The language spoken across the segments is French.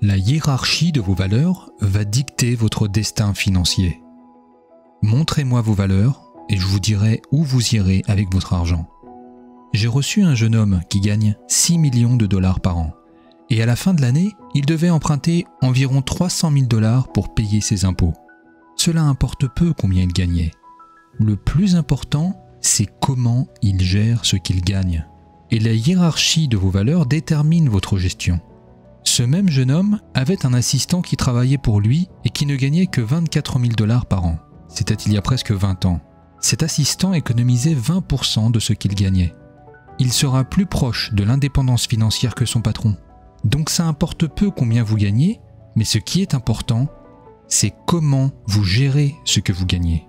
La hiérarchie de vos valeurs va dicter votre destin financier. Montrez-moi vos valeurs et je vous dirai où vous irez avec votre argent. J'ai reçu un jeune homme qui gagne 6 millions de dollars par an. Et à la fin de l'année, il devait emprunter environ 300 000 dollars pour payer ses impôts. Cela importe peu combien il gagnait. Le plus important, c'est comment il gère ce qu'il gagne. Et la hiérarchie de vos valeurs détermine votre gestion. Ce même jeune homme avait un assistant qui travaillait pour lui et qui ne gagnait que 24 000 dollars par an. C'était il y a presque 20 ans. Cet assistant économisait 20% de ce qu'il gagnait. Il sera plus proche de l'indépendance financière que son patron. Donc ça importe peu combien vous gagnez, mais ce qui est important, c'est comment vous gérez ce que vous gagnez.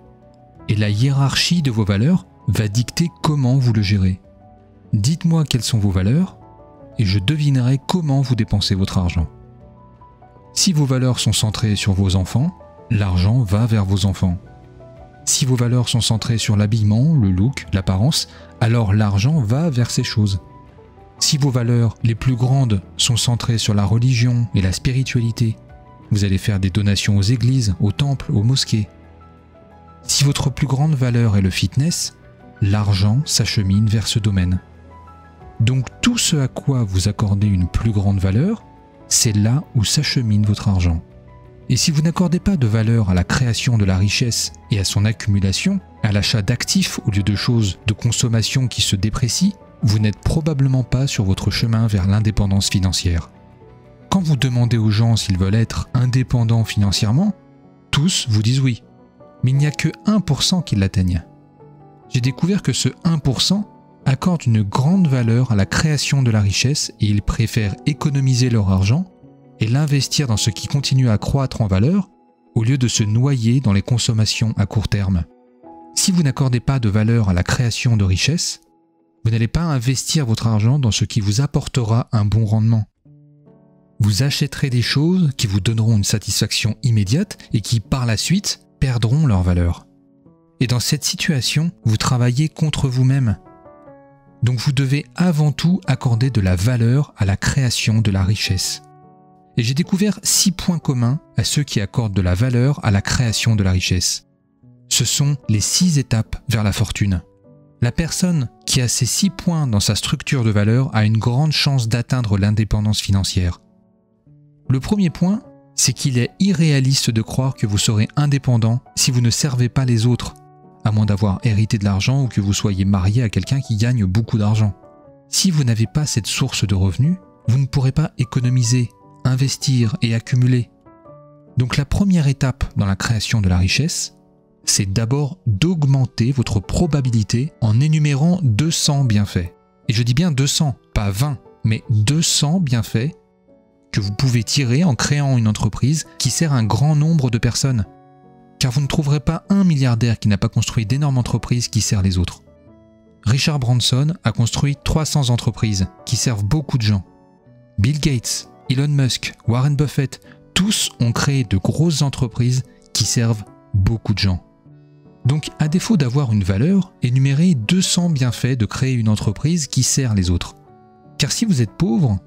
Et la hiérarchie de vos valeurs va dicter comment vous le gérez. Dites-moi quelles sont vos valeurs et je devinerai comment vous dépensez votre argent. Si vos valeurs sont centrées sur vos enfants, l'argent va vers vos enfants. Si vos valeurs sont centrées sur l'habillement, le look, l'apparence, alors l'argent va vers ces choses. Si vos valeurs les plus grandes sont centrées sur la religion et la spiritualité, vous allez faire des donations aux églises, aux temples, aux mosquées. Si votre plus grande valeur est le fitness, l'argent s'achemine vers ce domaine. Donc tout ce à quoi vous accordez une plus grande valeur, c'est là où s'achemine votre argent. Et si vous n'accordez pas de valeur à la création de la richesse et à son accumulation, à l'achat d'actifs au lieu de choses de consommation qui se déprécient, vous n'êtes probablement pas sur votre chemin vers l'indépendance financière. Quand vous demandez aux gens s'ils veulent être indépendants financièrement, tous vous disent oui. Mais il n'y a que 1% qui l'atteignent. J'ai découvert que ce 1% accorde une grande valeur à la création de la richesse et ils préfèrent économiser leur argent et l'investir dans ce qui continue à croître en valeur au lieu de se noyer dans les consommations à court terme. Si vous n'accordez pas de valeur à la création de richesse, vous n'allez pas investir votre argent dans ce qui vous apportera un bon rendement. Vous achèterez des choses qui vous donneront une satisfaction immédiate et qui, par la suite, perdront leur valeur. Et dans cette situation, vous travaillez contre vous-même. Donc vous devez avant tout accorder de la valeur à la création de la richesse. Et j'ai découvert 6 points communs à ceux qui accordent de la valeur à la création de la richesse. Ce sont les 6 étapes vers la fortune. La personne qui a ces 6 points dans sa structure de valeur a une grande chance d'atteindre l'indépendance financière. Le premier point, c'est qu'il est irréaliste de croire que vous serez indépendant si vous ne servez pas les autres, à moins d'avoir hérité de l'argent ou que vous soyez marié à quelqu'un qui gagne beaucoup d'argent. Si vous n'avez pas cette source de revenus, vous ne pourrez pas économiser, investir et accumuler. Donc la première étape dans la création de la richesse, c'est d'abord d'augmenter votre probabilité en énumérant 200 bienfaits. Et je dis bien 200, pas 20, mais 200 bienfaits que vous pouvez tirer en créant une entreprise qui sert un grand nombre de personnes. Car vous ne trouverez pas un milliardaire qui n'a pas construit d'énormes entreprises qui servent les autres. Richard Branson a construit 300 entreprises qui servent beaucoup de gens. Bill Gates, Elon Musk, Warren Buffett, tous ont créé de grosses entreprises qui servent beaucoup de gens. Donc, à défaut d'avoir une valeur, énumérez 200 bienfaits de créer une entreprise qui sert les autres. Car si vous êtes pauvre,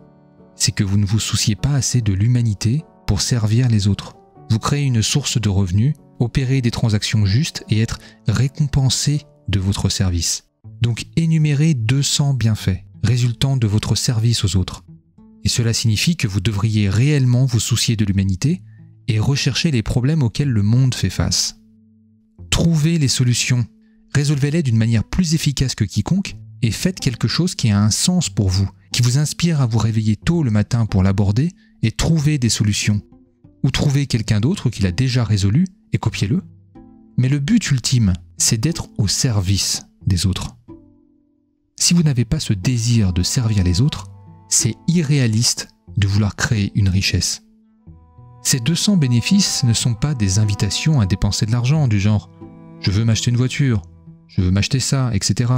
c'est que vous ne vous souciez pas assez de l'humanité pour servir les autres. Vous créez une source de revenus, opérer des transactions justes et être récompensé de votre service. Donc énumérez 200 bienfaits résultant de votre service aux autres. Et cela signifie que vous devriez réellement vous soucier de l'humanité et rechercher les problèmes auxquels le monde fait face. Trouvez les solutions, résolvez-les d'une manière plus efficace que quiconque et faites quelque chose qui a un sens pour vous, qui vous inspire à vous réveiller tôt le matin pour l'aborder et trouver des solutions. Ou trouver quelqu'un d'autre qui l'a déjà résolu et copiez-le. Mais le but ultime, c'est d'être au service des autres. Si vous n'avez pas ce désir de servir les autres, c'est irréaliste de vouloir créer une richesse. Ces 200 bénéfices ne sont pas des invitations à dépenser de l'argent du genre « je veux m'acheter une voiture »,« je veux m'acheter ça », etc.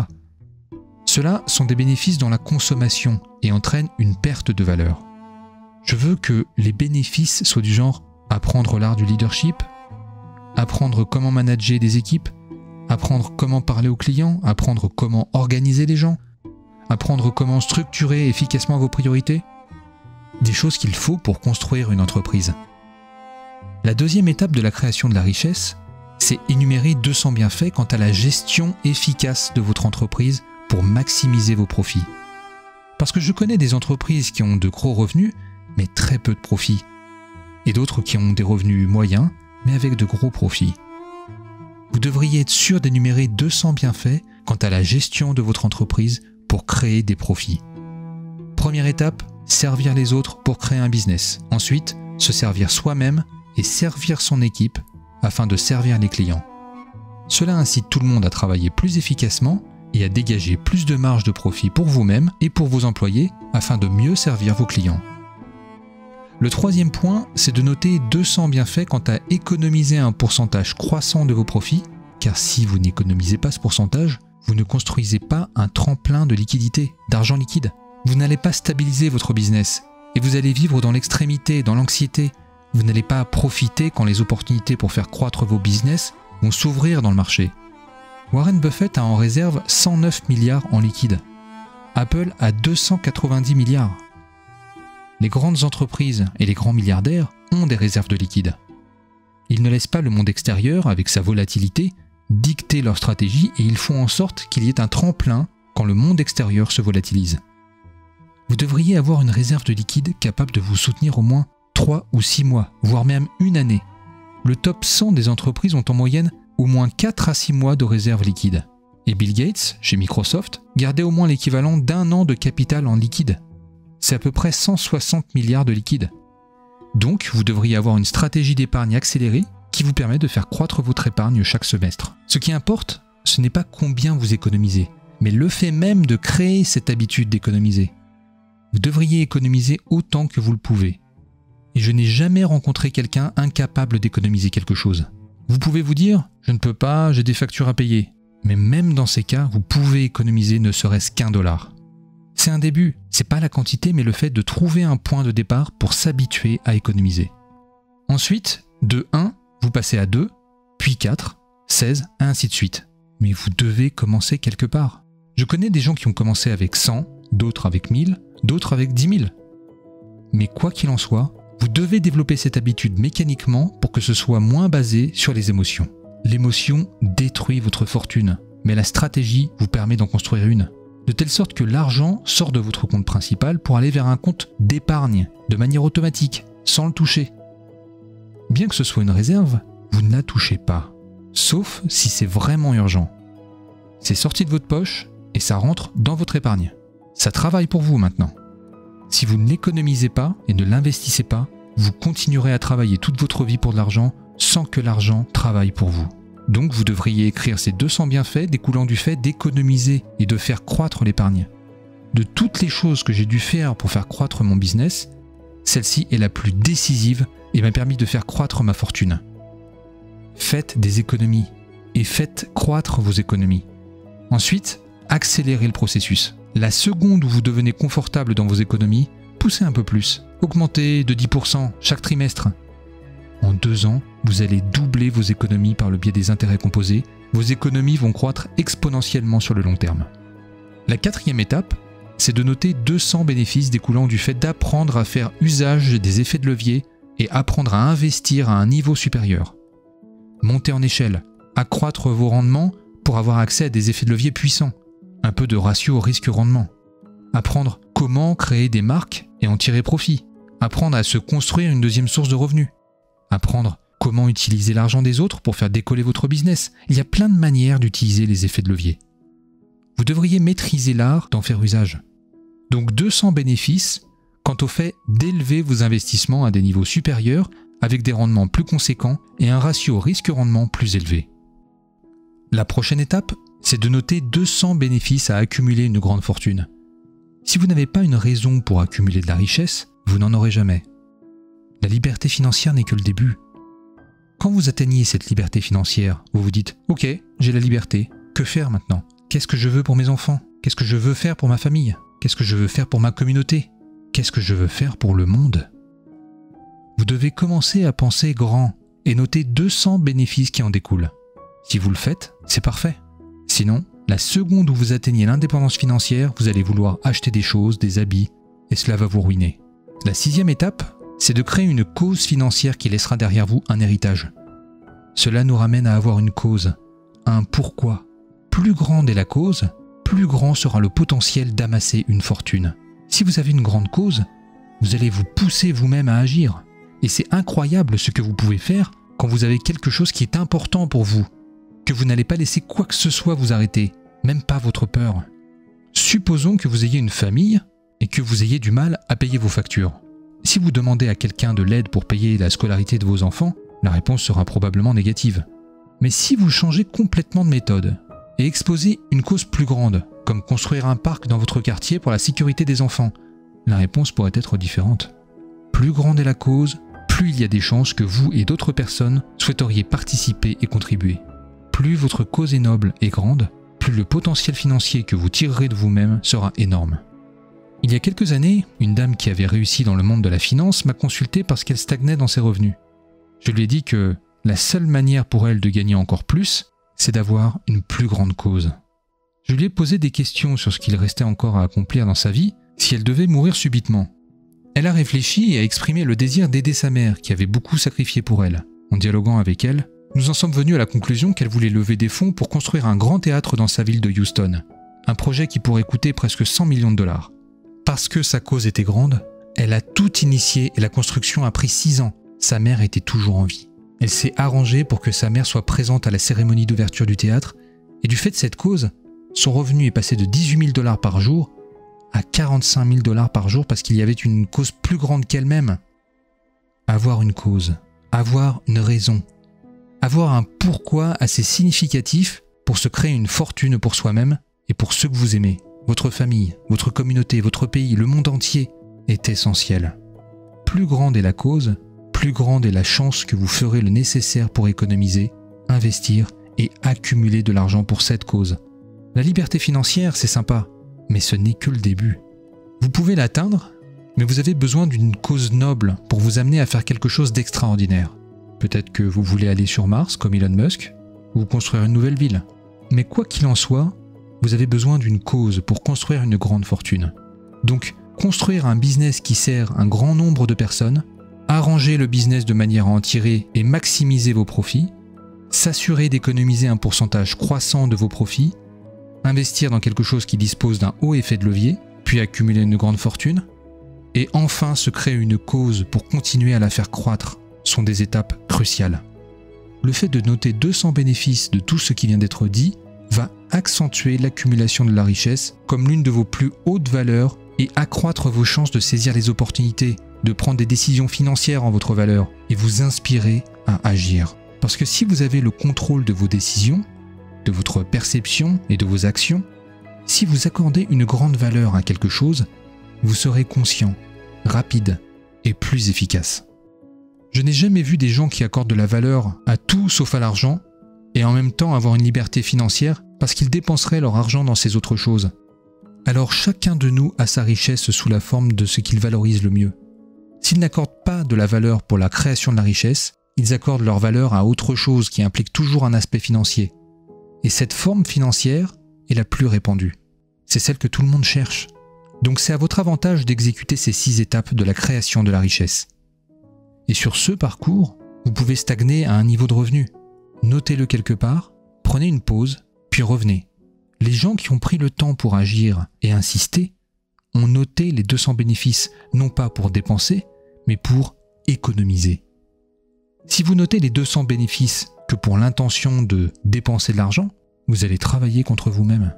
Ceux-là sont des bénéfices dans la consommation et entraînent une perte de valeur. Je veux que les bénéfices soient du genre apprendre l'art du leadership, apprendre comment manager des équipes, apprendre comment parler aux clients, apprendre comment organiser les gens, apprendre comment structurer efficacement vos priorités. des choses qu'il faut pour construire une entreprise. La deuxième étape de la création de la richesse, c'est énumérer 200 bienfaits quant à la gestion efficace de votre entreprise pour maximiser vos profits. Parce que je connais des entreprises qui ont de gros revenus, mais très peu de profits, et d'autres qui ont des revenus moyens, mais avec de gros profits. Vous devriez être sûr d'énumérer 200 bienfaits quant à la gestion de votre entreprise pour créer des profits. Première étape, servir les autres pour créer un business. Ensuite, se servir soi-même et servir son équipe afin de servir les clients. Cela incite tout le monde à travailler plus efficacement et à dégager plus de marge de profit pour vous-même et pour vos employés afin de mieux servir vos clients. Le troisième point, c'est de noter 200 bienfaits quant à économiser un pourcentage croissant de vos profits, car si vous n'économisez pas ce pourcentage, vous ne construisez pas un tremplin de liquidité, d'argent liquide. Vous n'allez pas stabiliser votre business et vous allez vivre dans l'extrémité, dans l'anxiété. Vous n'allez pas profiter quand les opportunités pour faire croître vos business vont s'ouvrir dans le marché. Warren Buffett a en réserve 109 milliards en liquide. Apple a 290 milliards. Les grandes entreprises et les grands milliardaires ont des réserves de liquide. Ils ne laissent pas le monde extérieur, avec sa volatilité, dicter leur stratégie et ils font en sorte qu'il y ait un tremplin quand le monde extérieur se volatilise. Vous devriez avoir une réserve de liquide capable de vous soutenir au moins 3 ou 6 mois, voire même une année. Le top 100 des entreprises ont en moyenne au moins 4 à 6 mois de réserve liquide. Et Bill Gates, chez Microsoft, gardait au moins l'équivalent d'1 an de capital en liquide. C'est à peu près 160 milliards de liquide. Donc, vous devriez avoir une stratégie d'épargne accélérée qui vous permet de faire croître votre épargne chaque semestre. Ce qui importe, ce n'est pas combien vous économisez, mais le fait même de créer cette habitude d'économiser. Vous devriez économiser autant que vous le pouvez. Et je n'ai jamais rencontré quelqu'un incapable d'économiser quelque chose. Vous pouvez vous dire « je ne peux pas, j'ai des factures à payer ». Mais même dans ces cas, vous pouvez économiser ne serait-ce qu'1 $. C'est un début, c'est pas la quantité mais le fait de trouver un point de départ pour s'habituer à économiser. Ensuite, de 1, vous passez à 2, puis 4, 16, et ainsi de suite. Mais vous devez commencer quelque part. Je connais des gens qui ont commencé avec 100, d'autres avec 1000, d'autres avec 10 000. Mais quoi qu'il en soit, vous devez développer cette habitude mécaniquement pour que ce soit moins basé sur les émotions. L'émotion détruit votre fortune, mais la stratégie vous permet d'en construire une. De telle sorte que l'argent sort de votre compte principal pour aller vers un compte d'épargne, de manière automatique, sans le toucher. Bien que ce soit une réserve, vous ne la touchez pas, sauf si c'est vraiment urgent. C'est sorti de votre poche et ça rentre dans votre épargne. Ça travaille pour vous maintenant. Si vous ne l'économisez pas et ne l'investissez pas, vous continuerez à travailler toute votre vie pour de l'argent sans que l'argent travaille pour vous. Donc vous devriez écrire ces 200 bienfaits découlant du fait d'économiser et de faire croître l'épargne. De toutes les choses que j'ai dû faire pour faire croître mon business, celle-ci est la plus décisive et m'a permis de faire croître ma fortune. Faites des économies et faites croître vos économies. Ensuite, accélérez le processus. La seconde où vous devenez confortable dans vos économies, poussez un peu plus. Augmentez de 10% chaque trimestre. En 2 ans, vous allez doubler vos économies par le biais des intérêts composés. Vos économies vont croître exponentiellement sur le long terme. La 4e étape, c'est de noter 200 bénéfices découlant du fait d'apprendre à faire usage des effets de levier et apprendre à investir à un niveau supérieur. Monter en échelle, accroître vos rendements pour avoir accès à des effets de levier puissants. Un peu de ratio risque-rendement. Apprendre comment créer des marques et en tirer profit. Apprendre à se construire une deuxième source de revenus. Apprendre comment utiliser l'argent des autres pour faire décoller votre business. Il y a plein de manières d'utiliser les effets de levier. Vous devriez maîtriser l'art d'en faire usage. Donc 200 bénéfices quant au fait d'élever vos investissements à des niveaux supérieurs avec des rendements plus conséquents et un ratio risque-rendement plus élevé. La prochaine étape, c'est de noter 200 bénéfices à accumuler une grande fortune. Si vous n'avez pas une raison pour accumuler de la richesse, vous n'en aurez jamais. La liberté financière n'est que le début. Quand vous atteignez cette liberté financière, vous vous dites « Ok, j'ai la liberté, que faire maintenant ? Qu'est-ce que je veux pour mes enfants ? Qu'est-ce que je veux faire pour ma famille ? Qu'est-ce que je veux faire pour ma communauté ? Qu'est-ce que je veux faire pour le monde ?» Vous devez commencer à penser grand et noter 200 bénéfices qui en découlent. Si vous le faites, c'est parfait. Sinon, la seconde où vous atteignez l'indépendance financière, vous allez vouloir acheter des choses, des habits, et cela va vous ruiner. La 6e étape, c'est de créer une cause financière qui laissera derrière vous un héritage. Cela nous ramène à avoir une cause, un pourquoi. Plus grande est la cause, plus grand sera le potentiel d'amasser une fortune. Si vous avez une grande cause, vous allez vous pousser vous-même à agir. Et c'est incroyable ce que vous pouvez faire quand vous avez quelque chose qui est important pour vous, que vous n'allez pas laisser quoi que ce soit vous arrêter, même pas votre peur. Supposons que vous ayez une famille et que vous ayez du mal à payer vos factures. Si vous demandez à quelqu'un de l'aide pour payer la scolarité de vos enfants, la réponse sera probablement négative. Mais si vous changez complètement de méthode et exposez une cause plus grande, comme construire un parc dans votre quartier pour la sécurité des enfants, la réponse pourrait être différente. Plus grande est la cause, plus il y a des chances que vous et d'autres personnes souhaiteriez participer et contribuer. Plus votre cause est noble et grande, plus le potentiel financier que vous tirerez de vous-même sera énorme. Il y a quelques années, une dame qui avait réussi dans le monde de la finance m'a consulté parce qu'elle stagnait dans ses revenus. Je lui ai dit que la seule manière pour elle de gagner encore plus, c'est d'avoir une plus grande cause. Je lui ai posé des questions sur ce qu'il restait encore à accomplir dans sa vie si elle devait mourir subitement. Elle a réfléchi et a exprimé le désir d'aider sa mère qui avait beaucoup sacrifié pour elle. En dialoguant avec elle, nous en sommes venus à la conclusion qu'elle voulait lever des fonds pour construire un grand théâtre dans sa ville de Houston. Un projet qui pourrait coûter presque 100 millions de dollars. Parce que sa cause était grande, elle a tout initié et la construction a pris 6 ans. Sa mère était toujours en vie. Elle s'est arrangée pour que sa mère soit présente à la cérémonie d'ouverture du théâtre et du fait de cette cause, son revenu est passé de 18 000 dollars par jour à 45 000 dollars par jour parce qu'il y avait une cause plus grande qu'elle-même. Avoir une cause, avoir une raison, avoir un pourquoi assez significatif pour se créer une fortune pour soi-même et pour ceux que vous aimez. Votre famille, votre communauté, votre pays, le monde entier est essentiel. Plus grande est la cause, plus grande est la chance que vous ferez le nécessaire pour économiser, investir et accumuler de l'argent pour cette cause. La liberté financière, c'est sympa, mais ce n'est que le début. Vous pouvez l'atteindre, mais vous avez besoin d'une cause noble pour vous amener à faire quelque chose d'extraordinaire. Peut-être que vous voulez aller sur Mars comme Elon Musk, ou construire une nouvelle ville. Mais quoi qu'il en soit, vous avez besoin d'une cause pour construire une grande fortune. Donc, construire un business qui sert un grand nombre de personnes, arranger le business de manière à en tirer et maximiser vos profits, s'assurer d'économiser un pourcentage croissant de vos profits, investir dans quelque chose qui dispose d'un haut effet de levier, puis accumuler une grande fortune, et enfin se créer une cause pour continuer à la faire croître sont des étapes cruciales. Le fait de noter 200 bénéfices de tout ce qui vient d'être dit va accentuer l'accumulation de la richesse comme l'une de vos plus hautes valeurs et accroître vos chances de saisir les opportunités, de prendre des décisions financières en votre valeur et vous inspirer à agir. Parce que si vous avez le contrôle de vos décisions, de votre perception et de vos actions, si vous accordez une grande valeur à quelque chose, vous serez conscient, rapide et plus efficace. Je n'ai jamais vu des gens qui accordent de la valeur à tout sauf à l'argent et en même temps avoir une liberté financière parce qu'ils dépenseraient leur argent dans ces autres choses. Alors chacun de nous a sa richesse sous la forme de ce qu'il valorise le mieux. S'ils n'accordent pas de la valeur pour la création de la richesse, ils accordent leur valeur à autre chose qui implique toujours un aspect financier. Et cette forme financière est la plus répandue. C'est celle que tout le monde cherche. Donc c'est à votre avantage d'exécuter ces 6 étapes de la création de la richesse. Et sur ce parcours, vous pouvez stagner à un niveau de revenu. Notez-le quelque part, prenez une pause, puis revenez. Les gens qui ont pris le temps pour agir et insister ont noté les 200 bénéfices, non pas pour dépenser, mais pour économiser. Si vous notez les 200 bénéfices que pour l'intention de dépenser de l'argent, vous allez travailler contre vous-même.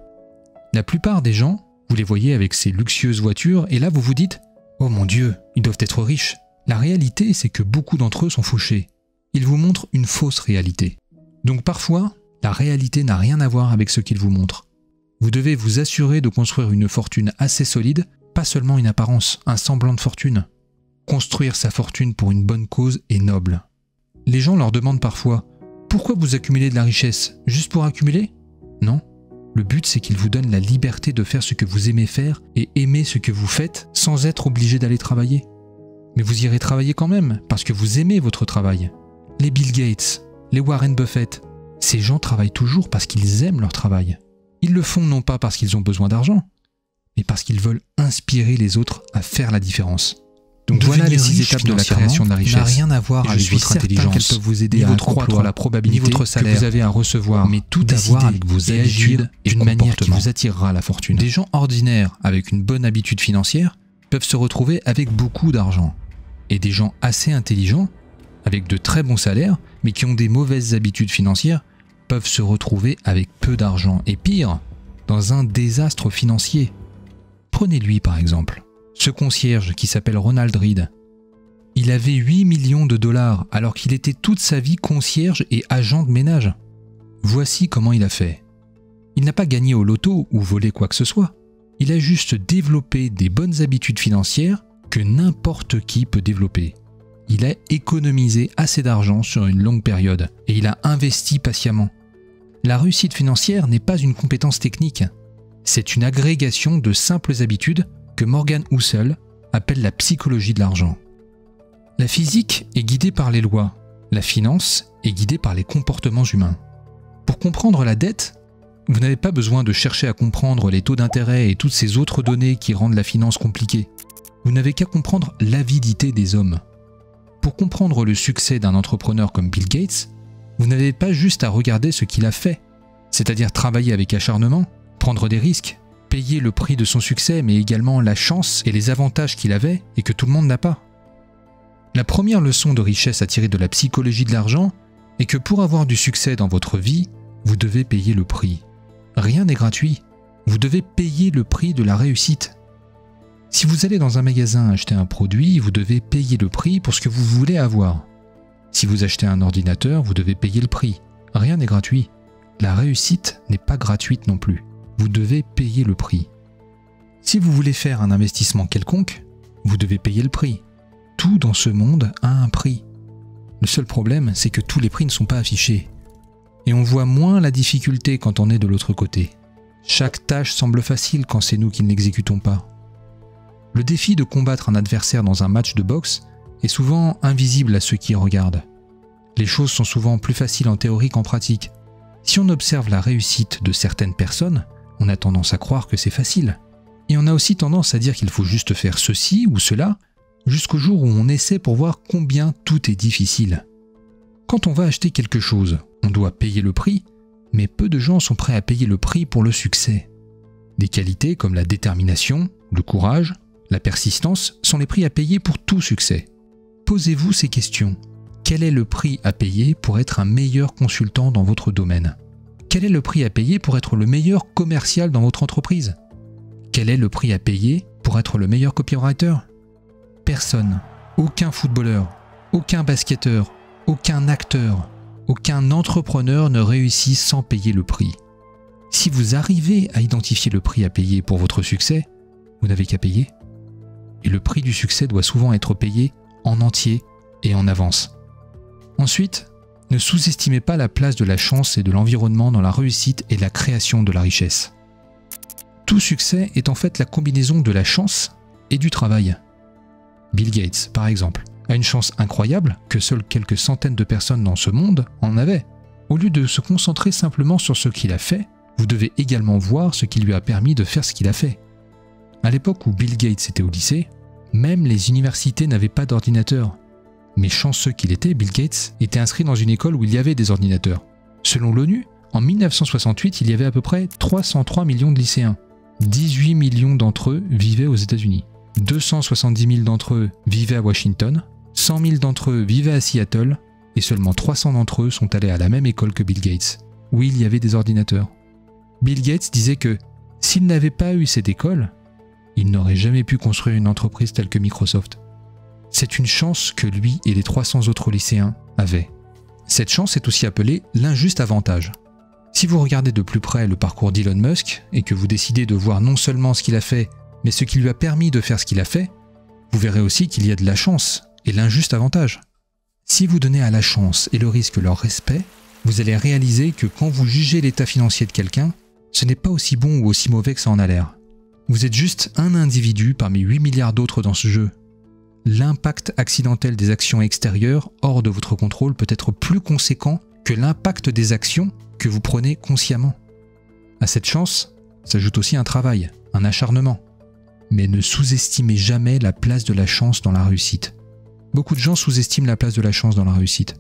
La plupart des gens, vous les voyez avec ces luxueuses voitures, et là vous vous dites « Oh mon Dieu, ils doivent être riches ». La réalité, c'est que beaucoup d'entre eux sont fauchés. Ils vous montrent une fausse réalité. Donc parfois, la réalité n'a rien à voir avec ce qu'ils vous montrent. Vous devez vous assurer de construire une fortune assez solide, pas seulement une apparence, un semblant de fortune. Construire sa fortune pour une bonne cause est noble. Les gens leur demandent parfois « Pourquoi vous accumulez de la richesse? Juste pour accumuler ?» Non. Le but, c'est qu'ils vous donnent la liberté de faire ce que vous aimez faire et aimer ce que vous faites sans être obligé d'aller travailler. Mais vous irez travailler quand même, parce que vous aimez votre travail. Les Bill Gates, les Warren Buffett, ces gens travaillent toujours parce qu'ils aiment leur travail. Ils le font non pas parce qu'ils ont besoin d'argent, mais parce qu'ils veulent inspirer les autres à faire la différence. Donc voilà les 6 étapes de la création de la richesse. N'a rien à voir avec votre intelligence, qu'elles peuvent vous aider à accroître la probabilité, ni votre salaire que vous avez à recevoir, mais tout à voir avec vos habitudes et d'une manière qui vous attirera la fortune. Des gens ordinaires avec une bonne habitude financière peuvent se retrouver avec beaucoup d'argent. Et des gens assez intelligents, avec de très bons salaires, mais qui ont des mauvaises habitudes financières, peuvent se retrouver avec peu d'argent. Et pire, dans un désastre financier. Prenez-lui par exemple. Ce concierge qui s'appelle Ronald Reed. Il avait 8 millions de dollars alors qu'il était toute sa vie concierge et agent de ménage. Voici comment il a fait. Il n'a pas gagné au loto ou volé quoi que ce soit. Il a juste développé des bonnes habitudes financières que n'importe qui peut développer. Il a économisé assez d'argent sur une longue période et il a investi patiemment. La réussite financière n'est pas une compétence technique. C'est une agrégation de simples habitudes que Morgan Housel appelle la psychologie de l'argent. La physique est guidée par les lois, la finance est guidée par les comportements humains. Pour comprendre la dette, vous n'avez pas besoin de chercher à comprendre les taux d'intérêt et toutes ces autres données qui rendent la finance compliquée. Vous n'avez qu'à comprendre l'avidité des hommes. Pour comprendre le succès d'un entrepreneur comme Bill Gates, vous n'avez pas juste à regarder ce qu'il a fait, c'est-à-dire travailler avec acharnement, prendre des risques, payer le prix de son succès, mais également la chance et les avantages qu'il avait et que tout le monde n'a pas. La première leçon de richesse à tirer de la psychologie de l'argent est que pour avoir du succès dans votre vie, vous devez payer le prix. Rien n'est gratuit. Vous devez payer le prix de la réussite. Si vous allez dans un magasin acheter un produit, vous devez payer le prix pour ce que vous voulez avoir. Si vous achetez un ordinateur, vous devez payer le prix. Rien n'est gratuit. La réussite n'est pas gratuite non plus. Vous devez payer le prix. Si vous voulez faire un investissement quelconque, vous devez payer le prix. Tout dans ce monde a un prix. Le seul problème, c'est que tous les prix ne sont pas affichés. Et on voit moins la difficulté quand on est de l'autre côté. Chaque tâche semble facile quand c'est nous qui ne l'exécutons pas. Le défi de combattre un adversaire dans un match de boxe est souvent invisible à ceux qui regardent. Les choses sont souvent plus faciles en théorie qu'en pratique. Si on observe la réussite de certaines personnes, on a tendance à croire que c'est facile. Et on a aussi tendance à dire qu'il faut juste faire ceci ou cela, jusqu'au jour où on essaie pour voir combien tout est difficile. Quand on va acheter quelque chose, on doit payer le prix, mais peu de gens sont prêts à payer le prix pour le succès. Des qualités comme la détermination, le courage, la persistance sont les prix à payer pour tout succès. Posez-vous ces questions. Quel est le prix à payer pour être un meilleur consultant dans votre domaine ? Quel est le prix à payer pour être le meilleur commercial dans votre entreprise ? Quel est le prix à payer pour être le meilleur copywriter ? Personne, aucun footballeur, aucun basketteur, aucun acteur, aucun entrepreneur ne réussit sans payer le prix. Si vous arrivez à identifier le prix à payer pour votre succès, vous n'avez qu'à payer. Et le prix du succès doit souvent être payé en entier et en avance. Ensuite, ne sous-estimez pas la place de la chance et de l'environnement dans la réussite et la création de la richesse. Tout succès est en fait la combinaison de la chance et du travail. Bill Gates, par exemple, a une chance incroyable que seules quelques centaines de personnes dans ce monde en avaient. Au lieu de se concentrer simplement sur ce qu'il a fait, vous devez également voir ce qui lui a permis de faire ce qu'il a fait. À l'époque où Bill Gates était au lycée, même les universités n'avaient pas d'ordinateur. Mais chanceux qu'il était, Bill Gates était inscrit dans une école où il y avait des ordinateurs. Selon l'ONU, en 1968, il y avait à peu près 303 millions de lycéens. 18 millions d'entre eux vivaient aux États-Unis. 270 000 d'entre eux vivaient à Washington, 100 000 d'entre eux vivaient à Seattle, et seulement 300 d'entre eux sont allés à la même école que Bill Gates, où il y avait des ordinateurs. Bill Gates disait que s'il n'avait pas eu cette école, il n'aurait jamais pu construire une entreprise telle que Microsoft. C'est une chance que lui et les 300 autres lycéens avaient. Cette chance est aussi appelée l'injuste avantage. Si vous regardez de plus près le parcours d'Elon Musk et que vous décidez de voir non seulement ce qu'il a fait, mais ce qui lui a permis de faire ce qu'il a fait, vous verrez aussi qu'il y a de la chance et l'injuste avantage. Si vous donnez à la chance et le risque leur respect, vous allez réaliser que quand vous jugez l'état financier de quelqu'un, ce n'est pas aussi bon ou aussi mauvais que ça en a l'air. Vous êtes juste un individu parmi 8 milliards d'autres dans ce jeu. L'impact accidentel des actions extérieures hors de votre contrôle peut être plus conséquent que l'impact des actions que vous prenez consciemment. À cette chance s'ajoute aussi un travail, un acharnement. mais ne sous-estimez jamais la place de la chance dans la réussite. Beaucoup de gens sous-estiment la place de la chance dans la réussite.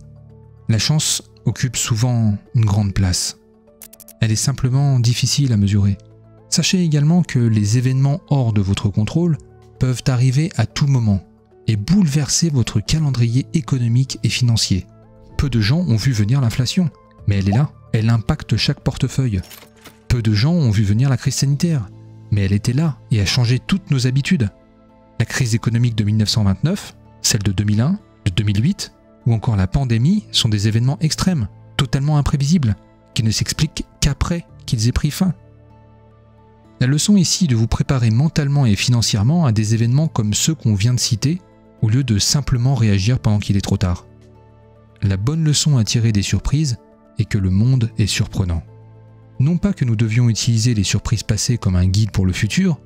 La chance occupe souvent une grande place. Elle est simplement difficile à mesurer. Sachez également que les événements hors de votre contrôle peuvent arriver à tout moment et bouleverser votre calendrier économique et financier. Peu de gens ont vu venir l'inflation, mais elle est là, elle impacte chaque portefeuille. Peu de gens ont vu venir la crise sanitaire, mais elle était là et a changé toutes nos habitudes. La crise économique de 1929, celle de 2001, de 2008, ou encore la pandémie sont des événements extrêmes, totalement imprévisibles, qui ne s'expliquent qu'après qu'ils aient pris fin. La leçon ici est de vous préparer mentalement et financièrement à des événements comme ceux qu'on vient de citer, au lieu de simplement réagir pendant qu'il est trop tard. La bonne leçon à tirer des surprises est que le monde est surprenant. Non pas que nous devions utiliser les surprises passées comme un guide pour le futur,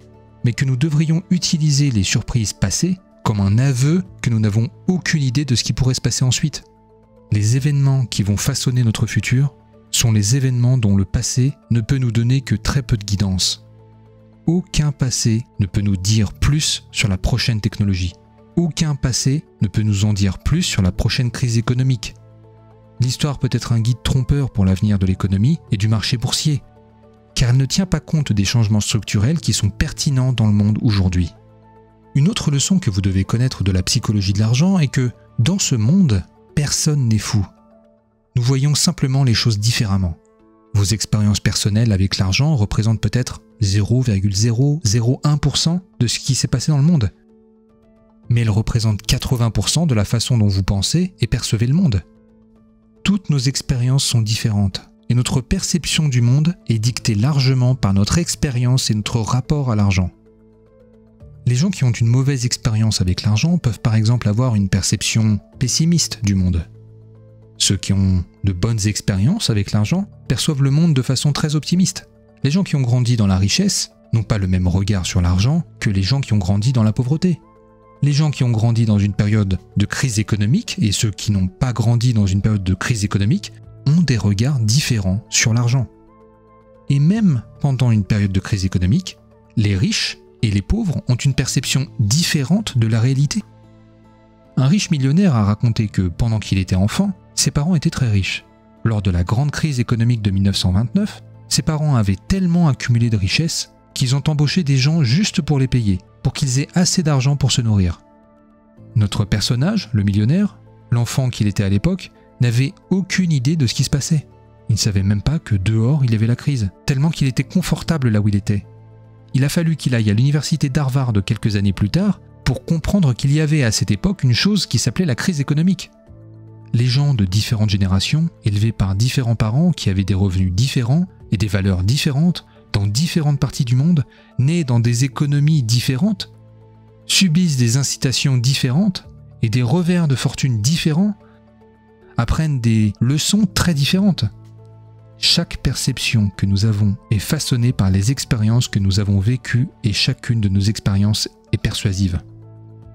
mais que nous devrions utiliser les surprises passées comme un aveu que nous n'avons aucune idée de ce qui pourrait se passer ensuite. Les événements qui vont façonner notre futur sont les événements dont le passé ne peut nous donner que très peu de guidance. Aucun passé ne peut nous dire plus sur la prochaine technologie. Aucun passé ne peut nous en dire plus sur la prochaine crise économique. L'histoire peut être un guide trompeur pour l'avenir de l'économie et du marché boursier, car elle ne tient pas compte des changements structurels qui sont pertinents dans le monde aujourd'hui. Une autre leçon que vous devez connaître de la psychologie de l'argent est que, dans ce monde, personne n'est fou. Nous voyons simplement les choses différemment. Vos expériences personnelles avec l'argent représentent peut-être 0,001% de ce qui s'est passé dans le monde. Mais elles représentent 80% de la façon dont vous pensez et percevez le monde. Toutes nos expériences sont différentes et notre perception du monde est dictée largement par notre expérience et notre rapport à l'argent. Les gens qui ont une mauvaise expérience avec l'argent peuvent par exemple avoir une perception pessimiste du monde. Ceux qui ont de bonnes expériences avec l'argent perçoivent le monde de façon très optimiste. Les gens qui ont grandi dans la richesse n'ont pas le même regard sur l'argent que les gens qui ont grandi dans la pauvreté. Les gens qui ont grandi dans une période de crise économique et ceux qui n'ont pas grandi dans une période de crise économique ont des regards différents sur l'argent. Et même pendant une période de crise économique, les riches et les pauvres ont une perception différente de la réalité. Un riche millionnaire a raconté que pendant qu'il était enfant, ses parents étaient très riches. Lors de la grande crise économique de 1929, ses parents avaient tellement accumulé de richesses qu'ils ont embauché des gens juste pour les payer, pour qu'ils aient assez d'argent pour se nourrir. Notre personnage, le millionnaire, l'enfant qu'il était à l'époque, n'avait aucune idée de ce qui se passait. Il ne savait même pas que dehors il y avait la crise, tellement qu'il était confortable là où il était. Il a fallu qu'il aille à l'université d'Harvard quelques années plus tard pour comprendre qu'il y avait à cette époque une chose qui s'appelait la crise économique. Les gens de différentes générations, élevés par différents parents qui avaient des revenus différents et des valeurs différentes, dans différentes parties du monde, nés dans des économies différentes, subissent des incitations différentes et des revers de fortune différents, apprennent des leçons très différentes. Chaque perception que nous avons est façonnée par les expériences que nous avons vécues et chacune de nos expériences est persuasive.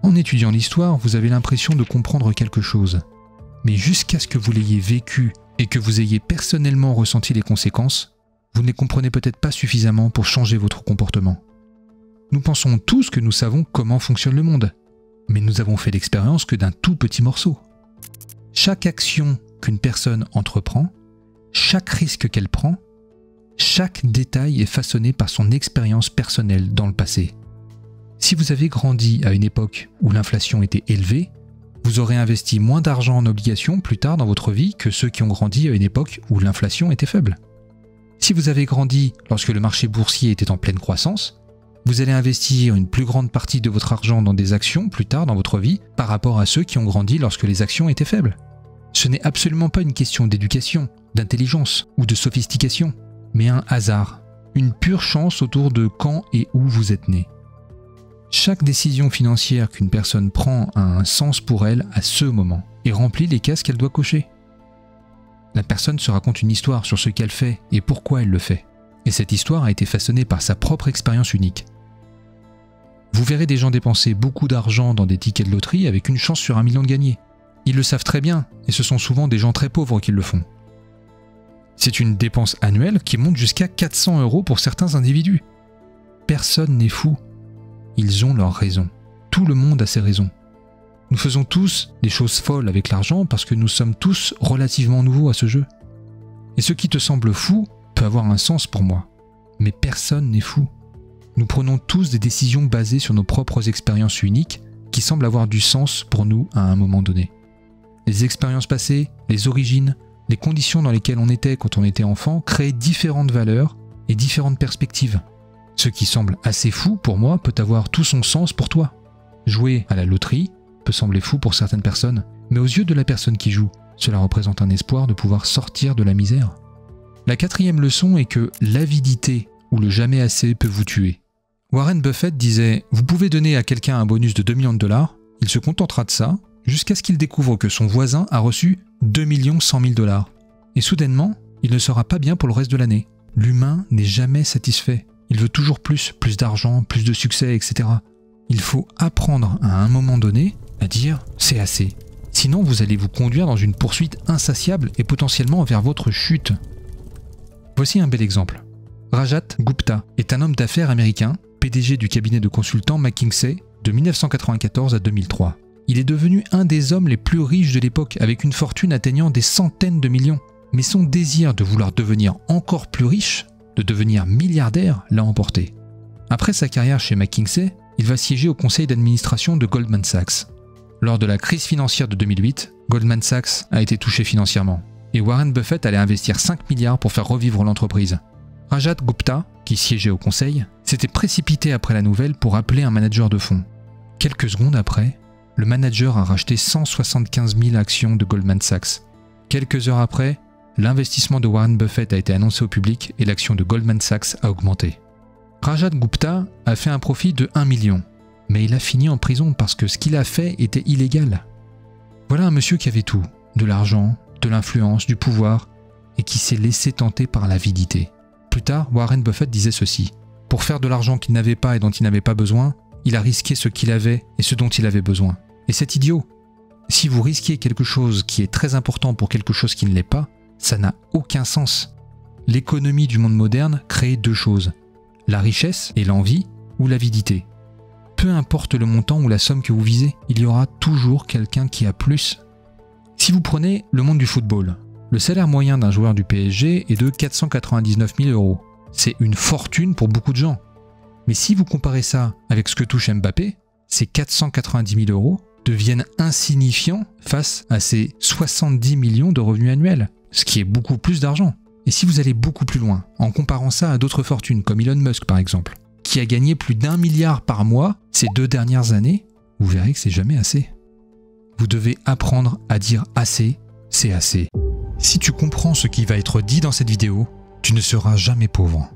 En étudiant l'histoire, vous avez l'impression de comprendre quelque chose. Mais jusqu'à ce que vous l'ayez vécu et que vous ayez personnellement ressenti les conséquences, vous ne les comprenez peut-être pas suffisamment pour changer votre comportement. Nous pensons tous que nous savons comment fonctionne le monde, mais nous avons fait l'expérience que d'un tout petit morceau. Chaque action qu'une personne entreprend, chaque risque qu'elle prend, chaque détail est façonné par son expérience personnelle dans le passé. Si vous avez grandi à une époque où l'inflation était élevée, vous aurez investi moins d'argent en obligations plus tard dans votre vie que ceux qui ont grandi à une époque où l'inflation était faible. Si vous avez grandi lorsque le marché boursier était en pleine croissance, vous allez investir une plus grande partie de votre argent dans des actions plus tard dans votre vie par rapport à ceux qui ont grandi lorsque les actions étaient faibles. Ce n'est absolument pas une question d'éducation, d'intelligence ou de sophistication, mais un hasard, une pure chance autour de quand et où vous êtes né. Chaque décision financière qu'une personne prend a un sens pour elle à ce moment et remplit les cases qu'elle doit cocher. La personne se raconte une histoire sur ce qu'elle fait et pourquoi elle le fait. Et cette histoire a été façonnée par sa propre expérience unique. Vous verrez des gens dépenser beaucoup d'argent dans des tickets de loterie avec une chance sur 1 million de gagner. Ils le savent très bien et ce sont souvent des gens très pauvres qui le font. C'est une dépense annuelle qui monte jusqu'à 400 € pour certains individus. Personne n'est fou. ils ont leurs raisons. Tout le monde a ses raisons. Nous faisons tous des choses folles avec l'argent parce que nous sommes tous relativement nouveaux à ce jeu. Et ce qui te semble fou peut avoir un sens pour moi. Mais personne n'est fou. Nous prenons tous des décisions basées sur nos propres expériences uniques qui semblent avoir du sens pour nous à un moment donné. Les expériences passées, les origines, les conditions dans lesquelles on était quand on était enfant créent différentes valeurs et différentes perspectives. Ce qui semble assez fou pour moi peut avoir tout son sens pour toi. Jouer à la loterie peut sembler fou pour certaines personnes, mais aux yeux de la personne qui joue, cela représente un espoir de pouvoir sortir de la misère. La quatrième leçon est que l'avidité ou le jamais assez peut vous tuer. Warren Buffett disait « Vous pouvez donner à quelqu'un un bonus de 2 millions de dollars, il se contentera de ça, jusqu'à ce qu'il découvre que son voisin a reçu 2 100 000 dollars. Et soudainement, il ne sera pas bien pour le reste de l'année. L'humain n'est jamais satisfait. Il veut toujours plus d'argent, plus de succès, etc. Il faut apprendre à un moment donné à dire « c'est assez ». Sinon, vous allez vous conduire dans une poursuite insatiable et potentiellement vers votre chute. Voici un bel exemple. Rajat Gupta est un homme d'affaires américain, PDG du cabinet de consultants McKinsey de 1994 à 2003. Il est devenu un des hommes les plus riches de l'époque avec une fortune atteignant des centaines de millions. Mais son désir de vouloir devenir encore plus riche, de devenir milliardaire, l'a emporté. Après sa carrière chez McKinsey, il va siéger au conseil d'administration de Goldman Sachs. Lors de la crise financière de 2008, Goldman Sachs a été touché financièrement et Warren Buffett allait investir 5 milliards pour faire revivre l'entreprise. Rajat Gupta, qui siégeait au conseil, s'était précipité après la nouvelle pour appeler un manager de fonds. Quelques secondes après, le manager a racheté 175 000 actions de Goldman Sachs. Quelques heures après, l'investissement de Warren Buffett a été annoncé au public et l'action de Goldman Sachs a augmenté. Rajat Gupta a fait un profit de 1 million, mais il a fini en prison parce que ce qu'il a fait était illégal. Voilà un monsieur qui avait tout, de l'argent, de l'influence, du pouvoir, et qui s'est laissé tenter par l'avidité. Plus tard, Warren Buffett disait ceci. Pour faire de l'argent qu'il n'avait pas et dont il n'avait pas besoin, il a risqué ce qu'il avait et ce dont il avait besoin. Et c'est idiot. Si vous risquez quelque chose qui est très important pour quelque chose qui ne l'est pas, ça n'a aucun sens. L'économie du monde moderne crée deux choses. La richesse et l'envie ou l'avidité. Peu importe le montant ou la somme que vous visez, il y aura toujours quelqu'un qui a plus. Si vous prenez le monde du football, le salaire moyen d'un joueur du PSG est de 499 000 €. C'est une fortune pour beaucoup de gens. Mais si vous comparez ça avec ce que touche Mbappé, ces 490 000 € deviennent insignifiants face à ces 70 millions de revenus annuels, ce qui est beaucoup plus d'argent. Et si vous allez beaucoup plus loin, en comparant ça à d'autres fortunes, comme Elon Musk par exemple, qui a gagné plus d'1 milliard par mois ces 2 dernières années, vous verrez que c'est jamais assez. Vous devez apprendre à dire assez, c'est assez. Si tu comprends ce qui va être dit dans cette vidéo, tu ne seras jamais pauvre.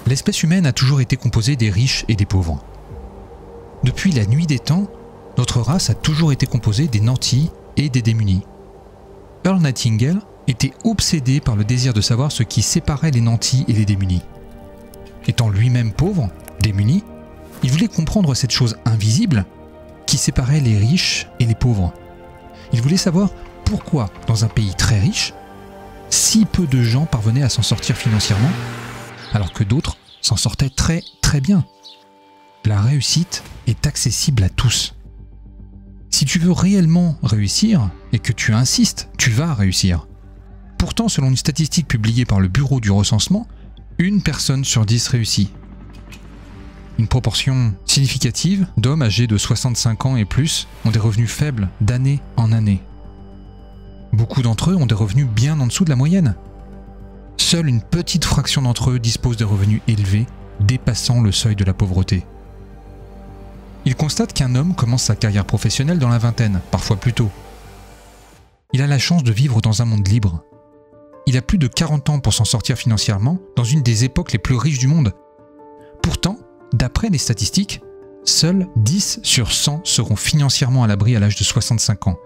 L'espèce humaine a toujours été composée des riches et des pauvres. Depuis la nuit des temps, notre race a toujours été composée des nantis et des démunis. Earl Nightingale était obsédé par le désir de savoir ce qui séparait les nantis et les démunis. Étant lui-même pauvre, démuni, il voulait comprendre cette chose invisible qui séparait les riches et les pauvres. Il voulait savoir pourquoi, dans un pays très riche, si peu de gens parvenaient à s'en sortir financièrement, alors que d'autres s'en sortaient très très bien. La réussite est accessible à tous. Si tu veux réellement réussir et que tu insistes, tu vas réussir. Pourtant, selon une statistique publiée par le Bureau du recensement, 1 personne sur 10 réussit. Une proportion significative d'hommes âgés de 65 ans et plus ont des revenus faibles d'année en année. Beaucoup d'entre eux ont des revenus bien en dessous de la moyenne. Seule une petite fraction d'entre eux dispose de revenus élevés, dépassant le seuil de la pauvreté. Il constate qu'un homme commence sa carrière professionnelle dans la vingtaine, parfois plus tôt. Il a la chance de vivre dans un monde libre. Il a plus de 40 ans pour s'en sortir financièrement dans une des époques les plus riches du monde. Pourtant, d'après les statistiques, seuls 10 sur 100 seront financièrement à l'abri à l'âge de 65 ans.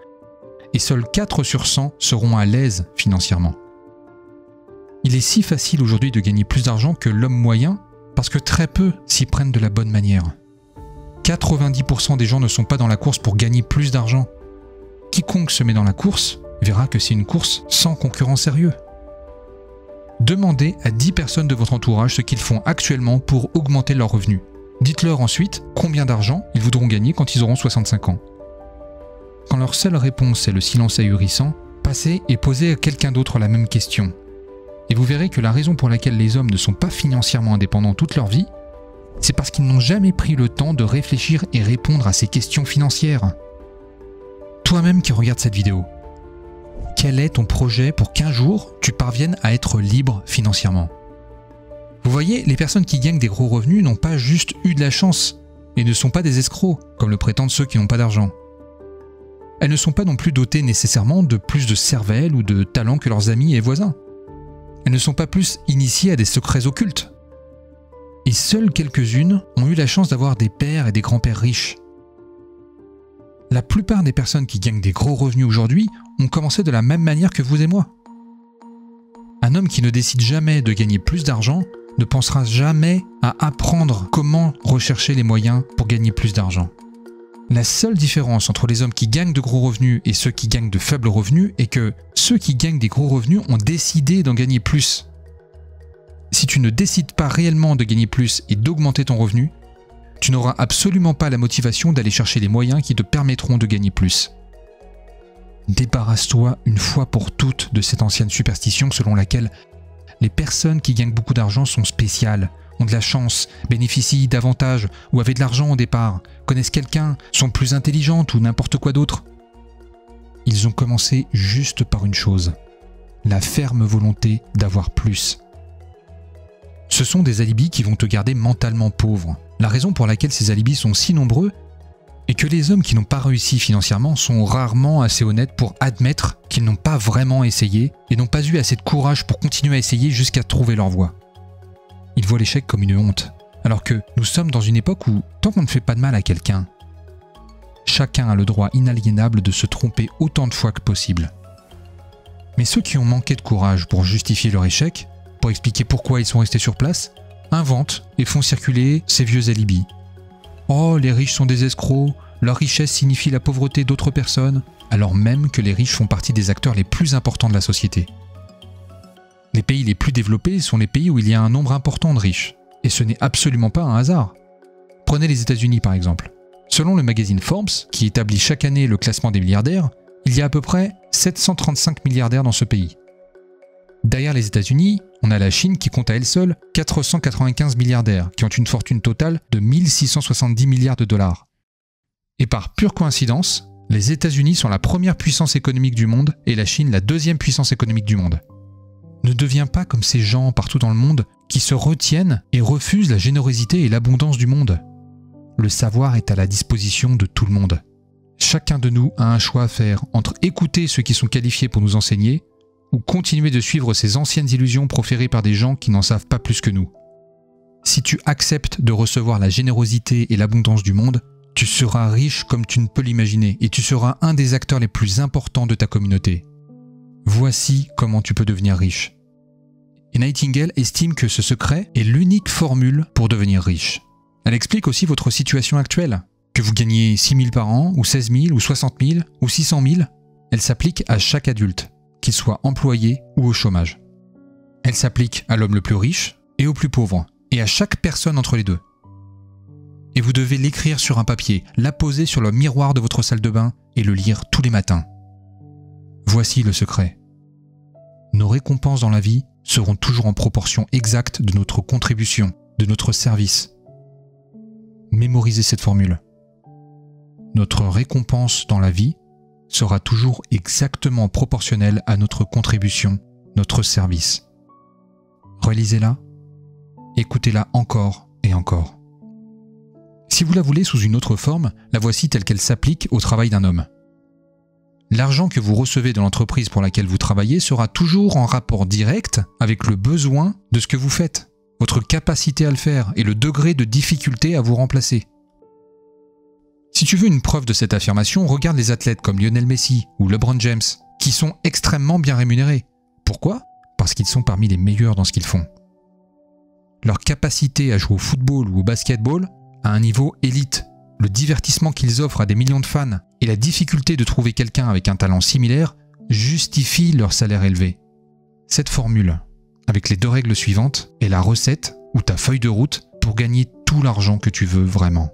Et seuls 4 sur 100 seront à l'aise financièrement. Il est si facile aujourd'hui de gagner plus d'argent que l'homme moyen parce que très peu s'y prennent de la bonne manière. 90% des gens ne sont pas dans la course pour gagner plus d'argent. Quiconque se met dans la course verra que c'est une course sans concurrent sérieux. Demandez à 10 personnes de votre entourage ce qu'ils font actuellement pour augmenter leurs revenus. Dites-leur ensuite combien d'argent ils voudront gagner quand ils auront 65 ans. Quand leur seule réponse est le silence ahurissant, passez et posez à quelqu'un d'autre la même question. Et vous verrez que la raison pour laquelle les hommes ne sont pas financièrement indépendants toute leur vie, c'est parce qu'ils n'ont jamais pris le temps de réfléchir et répondre à ces questions financières. Toi-même qui regardes cette vidéo, quel est ton projet pour qu'un jour tu parviennes à être libre financièrement? Vous voyez, les personnes qui gagnent des gros revenus n'ont pas juste eu de la chance et ne sont pas des escrocs, comme le prétendent ceux qui n'ont pas d'argent. Elles ne sont pas non plus dotées nécessairement de plus de cervelle ou de talent que leurs amis et voisins. Elles ne sont pas plus initiées à des secrets occultes. Et seules quelques-unes ont eu la chance d'avoir des pères et des grands-pères riches. La plupart des personnes qui gagnent des gros revenus aujourd'hui ont commencé de la même manière que vous et moi. Un homme qui ne décide jamais de gagner plus d'argent ne pensera jamais à apprendre comment rechercher les moyens pour gagner plus d'argent. La seule différence entre les hommes qui gagnent de gros revenus et ceux qui gagnent de faibles revenus est que ceux qui gagnent des gros revenus ont décidé d'en gagner plus. Si tu ne décides pas réellement de gagner plus et d'augmenter ton revenu, tu n'auras absolument pas la motivation d'aller chercher les moyens qui te permettront de gagner plus. Débarrasse-toi une fois pour toutes de cette ancienne superstition selon laquelle les personnes qui gagnent beaucoup d'argent sont spéciales, ont de la chance, bénéficient d'avantages ou avaient de l'argent au départ, connaissent quelqu'un, sont plus intelligentes ou n'importe quoi d'autre. Ils ont commencé juste par une chose, la ferme volonté d'avoir plus. Ce sont des alibis qui vont te garder mentalement pauvre. La raison pour laquelle ces alibis sont si nombreux est que les hommes qui n'ont pas réussi financièrement sont rarement assez honnêtes pour admettre qu'ils n'ont pas vraiment essayé et n'ont pas eu assez de courage pour continuer à essayer jusqu'à trouver leur voie. Ils voient l'échec comme une honte, alors que nous sommes dans une époque où, tant qu'on ne fait pas de mal à quelqu'un, chacun a le droit inaliénable de se tromper autant de fois que possible. Mais ceux qui ont manqué de courage pour justifier leur échec, pour expliquer pourquoi ils sont restés sur place, inventent et font circuler ces vieux alibis. Oh, les riches sont des escrocs, leur richesse signifie la pauvreté d'autres personnes, alors même que les riches font partie des acteurs les plus importants de la société. Les pays les plus développés sont les pays où il y a un nombre important de riches, et ce n'est absolument pas un hasard. Prenez les États-Unis par exemple. Selon le magazine Forbes, qui établit chaque année le classement des milliardaires, il y a à peu près 735 milliardaires dans ce pays. Derrière les États-Unis, on a la Chine qui compte à elle seule 495 milliardaires, qui ont une fortune totale de 1670 milliards de dollars. Et par pure coïncidence, les États-Unis sont la première puissance économique du monde et la Chine la deuxième puissance économique du monde. Ne deviens pas comme ces gens partout dans le monde qui se retiennent et refusent la générosité et l'abondance du monde. Le savoir est à la disposition de tout le monde. Chacun de nous a un choix à faire entre écouter ceux qui sont qualifiés pour nous enseigner ou continuer de suivre ces anciennes illusions proférées par des gens qui n'en savent pas plus que nous. Si tu acceptes de recevoir la générosité et l'abondance du monde, tu seras riche comme tu ne peux l'imaginer et tu seras un des acteurs les plus importants de ta communauté. Voici comment tu peux devenir riche. Et Nightingale estime que ce secret est l'unique formule pour devenir riche. Elle explique aussi votre situation actuelle. Que vous gagnez 6 000 par an, ou 16 000, ou 60 000, ou 600 000, elle s'applique à chaque adulte, qu'il soit employé ou au chômage. Elle s'applique à l'homme le plus riche et au plus pauvre, et à chaque personne entre les deux. Et vous devez l'écrire sur un papier, la poser sur le miroir de votre salle de bain et le lire tous les matins. Voici le secret. Nos récompenses dans la vie seront toujours en proportion exacte de notre contribution, de notre service. Mémorisez cette formule. Notre récompense dans la vie sera toujours exactement proportionnelle à notre contribution, notre service. Relisez-la, écoutez-la encore et encore. Si vous la voulez sous une autre forme, la voici telle qu'elle s'applique au travail d'un homme. L'argent que vous recevez de l'entreprise pour laquelle vous travaillez sera toujours en rapport direct avec le besoin de ce que vous faites, votre capacité à le faire et le degré de difficulté à vous remplacer. Si tu veux une preuve de cette affirmation, regarde les athlètes comme Lionel Messi ou LeBron James, qui sont extrêmement bien rémunérés. Pourquoi ? Parce qu'ils sont parmi les meilleurs dans ce qu'ils font. Leur capacité à jouer au football ou au basketball à un niveau élite, le divertissement qu'ils offrent à des millions de fans et la difficulté de trouver quelqu'un avec un talent similaire justifient leur salaire élevé. Cette formule, avec les 2 règles suivantes, est la recette ou ta feuille de route pour gagner tout l'argent que tu veux vraiment.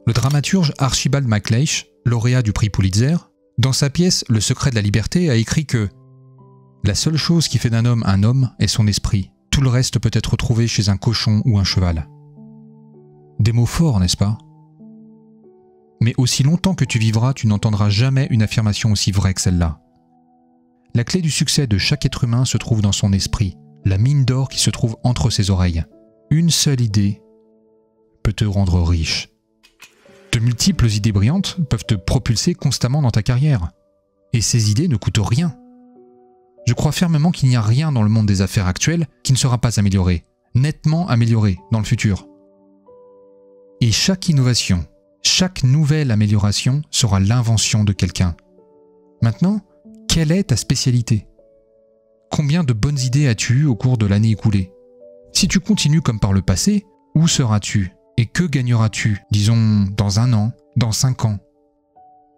Le dramaturge Archibald MacLeish, lauréat du prix Pulitzer, dans sa pièce Le secret de la liberté, a écrit que « La seule chose qui fait d'un homme un homme est son esprit. Tout le reste peut être trouvé chez un cochon ou un cheval. » Des mots forts, n'est-ce pas? Mais aussi longtemps que tu vivras, tu n'entendras jamais une affirmation aussi vraie que celle-là. La clé du succès de chaque être humain se trouve dans son esprit, la mine d'or qui se trouve entre ses oreilles. Une seule idée peut te rendre riche. De multiples idées brillantes peuvent te propulser constamment dans ta carrière. Et ces idées ne coûtent rien. Je crois fermement qu'il n'y a rien dans le monde des affaires actuel qui ne sera pas amélioré, nettement amélioré dans le futur. Et chaque innovation, chaque nouvelle amélioration sera l'invention de quelqu'un. Maintenant, quelle est ta spécialité? Combien de bonnes idées as-tu eues au cours de l'année écoulée? Si tu continues comme par le passé, où seras-tu? Et que gagneras-tu, disons, dans 1 an, dans 5 ans?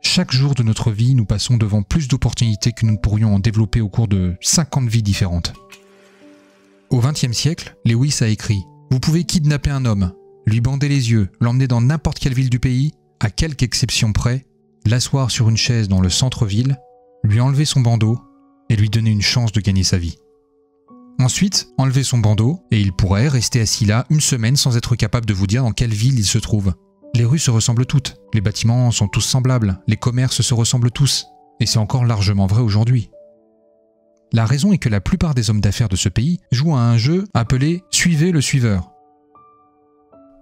Chaque jour de notre vie, nous passons devant plus d'opportunités que nous ne pourrions en développer au cours de 50 vies différentes. Au XXe siècle, Lewis a écrit « Vous pouvez kidnapper un homme, lui bander les yeux, l'emmener dans n'importe quelle ville du pays, à quelque exception près, l'asseoir sur une chaise dans le centre-ville, lui enlever son bandeau et lui donner une chance de gagner sa vie. Ensuite, enlever son bandeau et il pourrait rester assis là 1 semaine sans être capable de vous dire dans quelle ville il se trouve. Les rues se ressemblent toutes, les bâtiments sont tous semblables, les commerces se ressemblent tous, et c'est encore largement vrai aujourd'hui. La raison est que la plupart des hommes d'affaires de ce pays jouent à un jeu appelé « Suivez le suiveur ».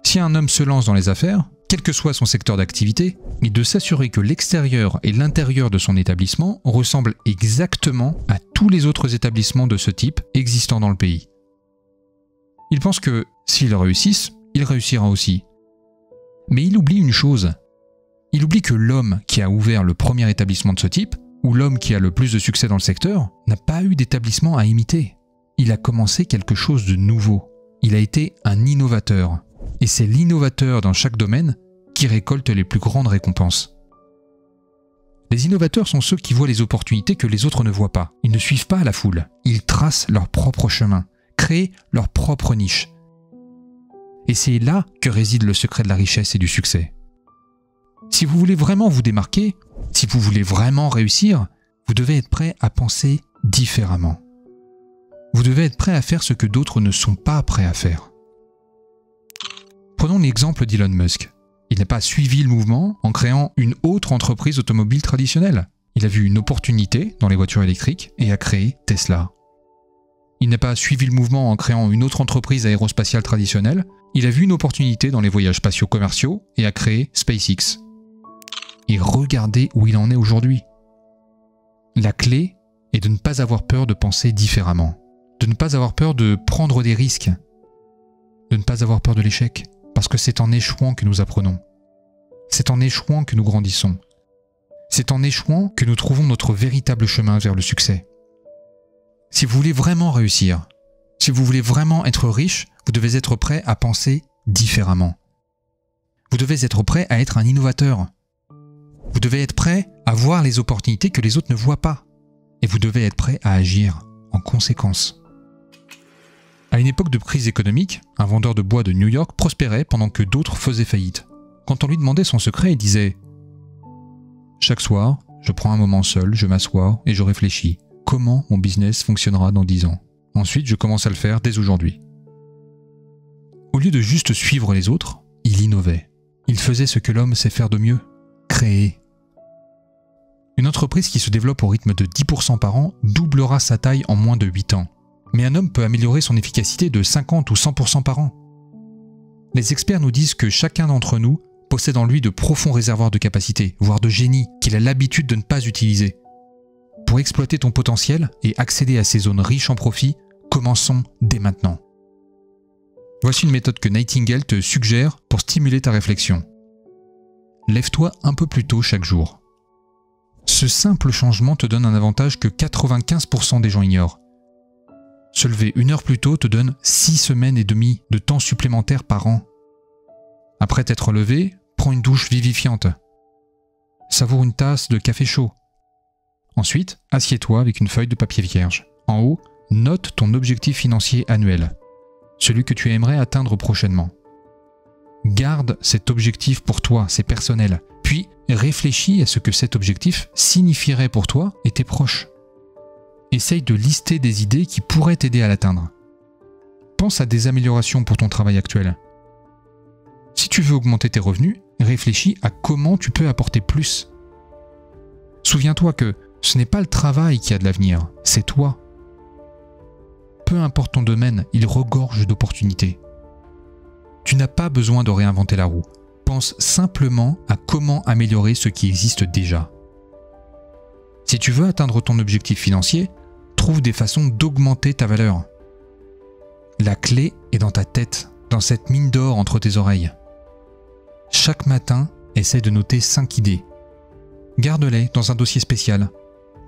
Si un homme se lance dans les affaires, quel que soit son secteur d'activité, il doit s'assurer que l'extérieur et l'intérieur de son établissement ressemblent exactement à tous les autres établissements de ce type existant dans le pays. Il pense que s'il réussit, il réussira aussi. Mais il oublie une chose. Il oublie que l'homme qui a ouvert le premier établissement de ce type, ou l'homme qui a le plus de succès dans le secteur, n'a pas eu d'établissement à imiter. Il a commencé quelque chose de nouveau. Il a été un innovateur. Et c'est l'innovateur dans chaque domaine qui récolte les plus grandes récompenses. Les innovateurs sont ceux qui voient les opportunités que les autres ne voient pas. Ils ne suivent pas la foule. Ils tracent leur propre chemin, créent leur propre niche. Et c'est là que réside le secret de la richesse et du succès. Si vous voulez vraiment vous démarquer, si vous voulez vraiment réussir, vous devez être prêt à penser différemment. Vous devez être prêt à faire ce que d'autres ne sont pas prêts à faire. Prenons l'exemple d'Elon Musk. Il n'a pas suivi le mouvement en créant une autre entreprise automobile traditionnelle. Il a vu une opportunité dans les voitures électriques et a créé Tesla. Il n'a pas suivi le mouvement en créant une autre entreprise aérospatiale traditionnelle. Il a vu une opportunité dans les voyages spatiaux commerciaux et a créé SpaceX. Et regardez où il en est aujourd'hui. La clé est de ne pas avoir peur de penser différemment, de ne pas avoir peur de prendre des risques, de ne pas avoir peur de l'échec. Parce que c'est en échouant que nous apprenons. C'est en échouant que nous grandissons. C'est en échouant que nous trouvons notre véritable chemin vers le succès. Si vous voulez vraiment réussir, si vous voulez vraiment être riche, vous devez être prêt à penser différemment. Vous devez être prêt à être un innovateur. Vous devez être prêt à voir les opportunités que les autres ne voient pas. Et vous devez être prêt à agir en conséquence. À une époque de crise économique, un vendeur de bois de New York prospérait pendant que d'autres faisaient faillite. Quand on lui demandait son secret, il disait « Chaque soir, je prends un moment seul, je m'assois et je réfléchis. Comment mon business fonctionnera dans 10 ans? Ensuite, je commence à le faire dès aujourd'hui. » Au lieu de juste suivre les autres, il innovait. Il faisait ce que l'homme sait faire de mieux, créer. Une entreprise qui se développe au rythme de 10% par an doublera sa taille en moins de 8 ans. Mais un homme peut améliorer son efficacité de 50 ou 100% par an. Les experts nous disent que chacun d'entre nous possède en lui de profonds réservoirs de capacités, voire de génie, qu'il a l'habitude de ne pas utiliser. Pour exploiter ton potentiel et accéder à ces zones riches en profit, commençons dès maintenant. Voici une méthode que Nightingale te suggère pour stimuler ta réflexion. Lève-toi un peu plus tôt chaque jour. Ce simple changement te donne un avantage que 95% des gens ignorent. Se lever 1 heure plus tôt te donne 6 semaines et demie de temps supplémentaire par an. Après t'être levé, prends une douche vivifiante. Savoure une tasse de café chaud. Ensuite, assieds-toi avec une feuille de papier vierge. En haut, note ton objectif financier annuel. celui que tu aimerais atteindre prochainement. Garde cet objectif pour toi, c'est personnel. Puis réfléchis à ce que cet objectif signifierait pour toi et tes proches. Essaye de lister des idées qui pourraient t'aider à l'atteindre. Pense à des améliorations pour ton travail actuel. Si tu veux augmenter tes revenus, réfléchis à comment tu peux apporter plus. Souviens-toi que ce n'est pas le travail qui a de l'avenir, c'est toi. Peu importe ton domaine, il regorge d'opportunités. Tu n'as pas besoin de réinventer la roue. Pense simplement à comment améliorer ce qui existe déjà. Si tu veux atteindre ton objectif financier, trouve des façons d'augmenter ta valeur. La clé est dans ta tête, dans cette mine d'or entre tes oreilles. Chaque matin, essaie de noter 5 idées. Garde-les dans un dossier spécial.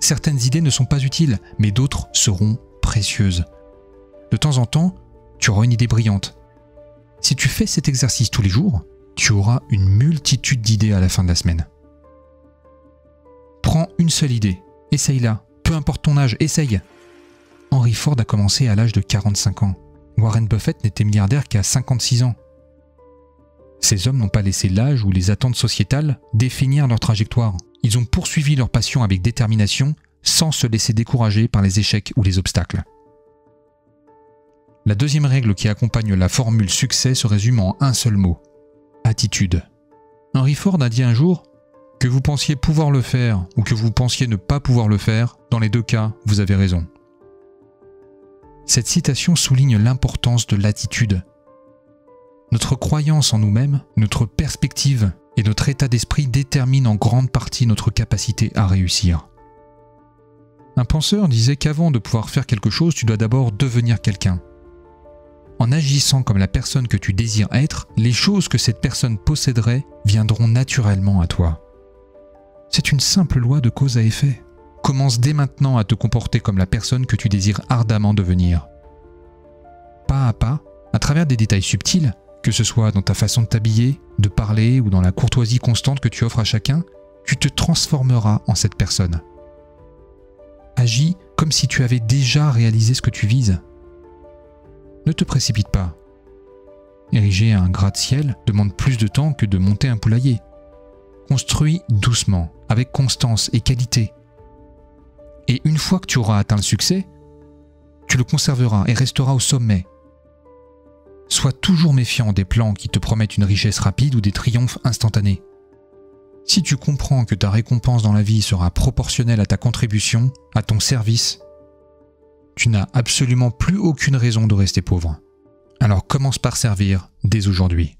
Certaines idées ne sont pas utiles, mais d'autres seront précieuses. De temps en temps, tu auras une idée brillante. Si tu fais cet exercice tous les jours, tu auras une multitude d'idées à la fin de la semaine. Prends une seule idée, essaye-la, peu importe ton âge, essaye. Henry Ford a commencé à l'âge de 45 ans. Warren Buffett n'était milliardaire qu'à 56 ans. Ces hommes n'ont pas laissé l'âge ou les attentes sociétales définir leur trajectoire. Ils ont poursuivi leur passion avec détermination sans se laisser décourager par les échecs ou les obstacles. La deuxième règle qui accompagne la formule succès se résume en un seul mot: attitude. Henry Ford a dit un jour: que vous pensiez pouvoir le faire ou que vous pensiez ne pas pouvoir le faire, dans les deux cas, vous avez raison. Cette citation souligne l'importance de l'attitude. Notre croyance en nous-mêmes, notre perspective et notre état d'esprit déterminent en grande partie notre capacité à réussir. Un penseur disait qu'avant de pouvoir faire quelque chose, tu dois d'abord devenir quelqu'un. En agissant comme la personne que tu désires être, les choses que cette personne posséderait viendront naturellement à toi. C'est une simple loi de cause à effet. Commence dès maintenant à te comporter comme la personne que tu désires ardemment devenir. Pas à pas, à travers des détails subtils, que ce soit dans ta façon de t'habiller, de parler ou dans la courtoisie constante que tu offres à chacun, tu te transformeras en cette personne. Agis comme si tu avais déjà réalisé ce que tu vises. Ne te précipite pas. Ériger un gratte-ciel demande plus de temps que de monter un poulailler. Construis doucement, avec constance et qualité. Et une fois que tu auras atteint le succès, tu le conserveras et resteras au sommet. Sois toujours méfiant des plans qui te promettent une richesse rapide ou des triomphes instantanés. Si tu comprends que ta récompense dans la vie sera proportionnelle à ta contribution, à ton service, tu n'as absolument plus aucune raison de rester pauvre. Alors commence par servir dès aujourd'hui.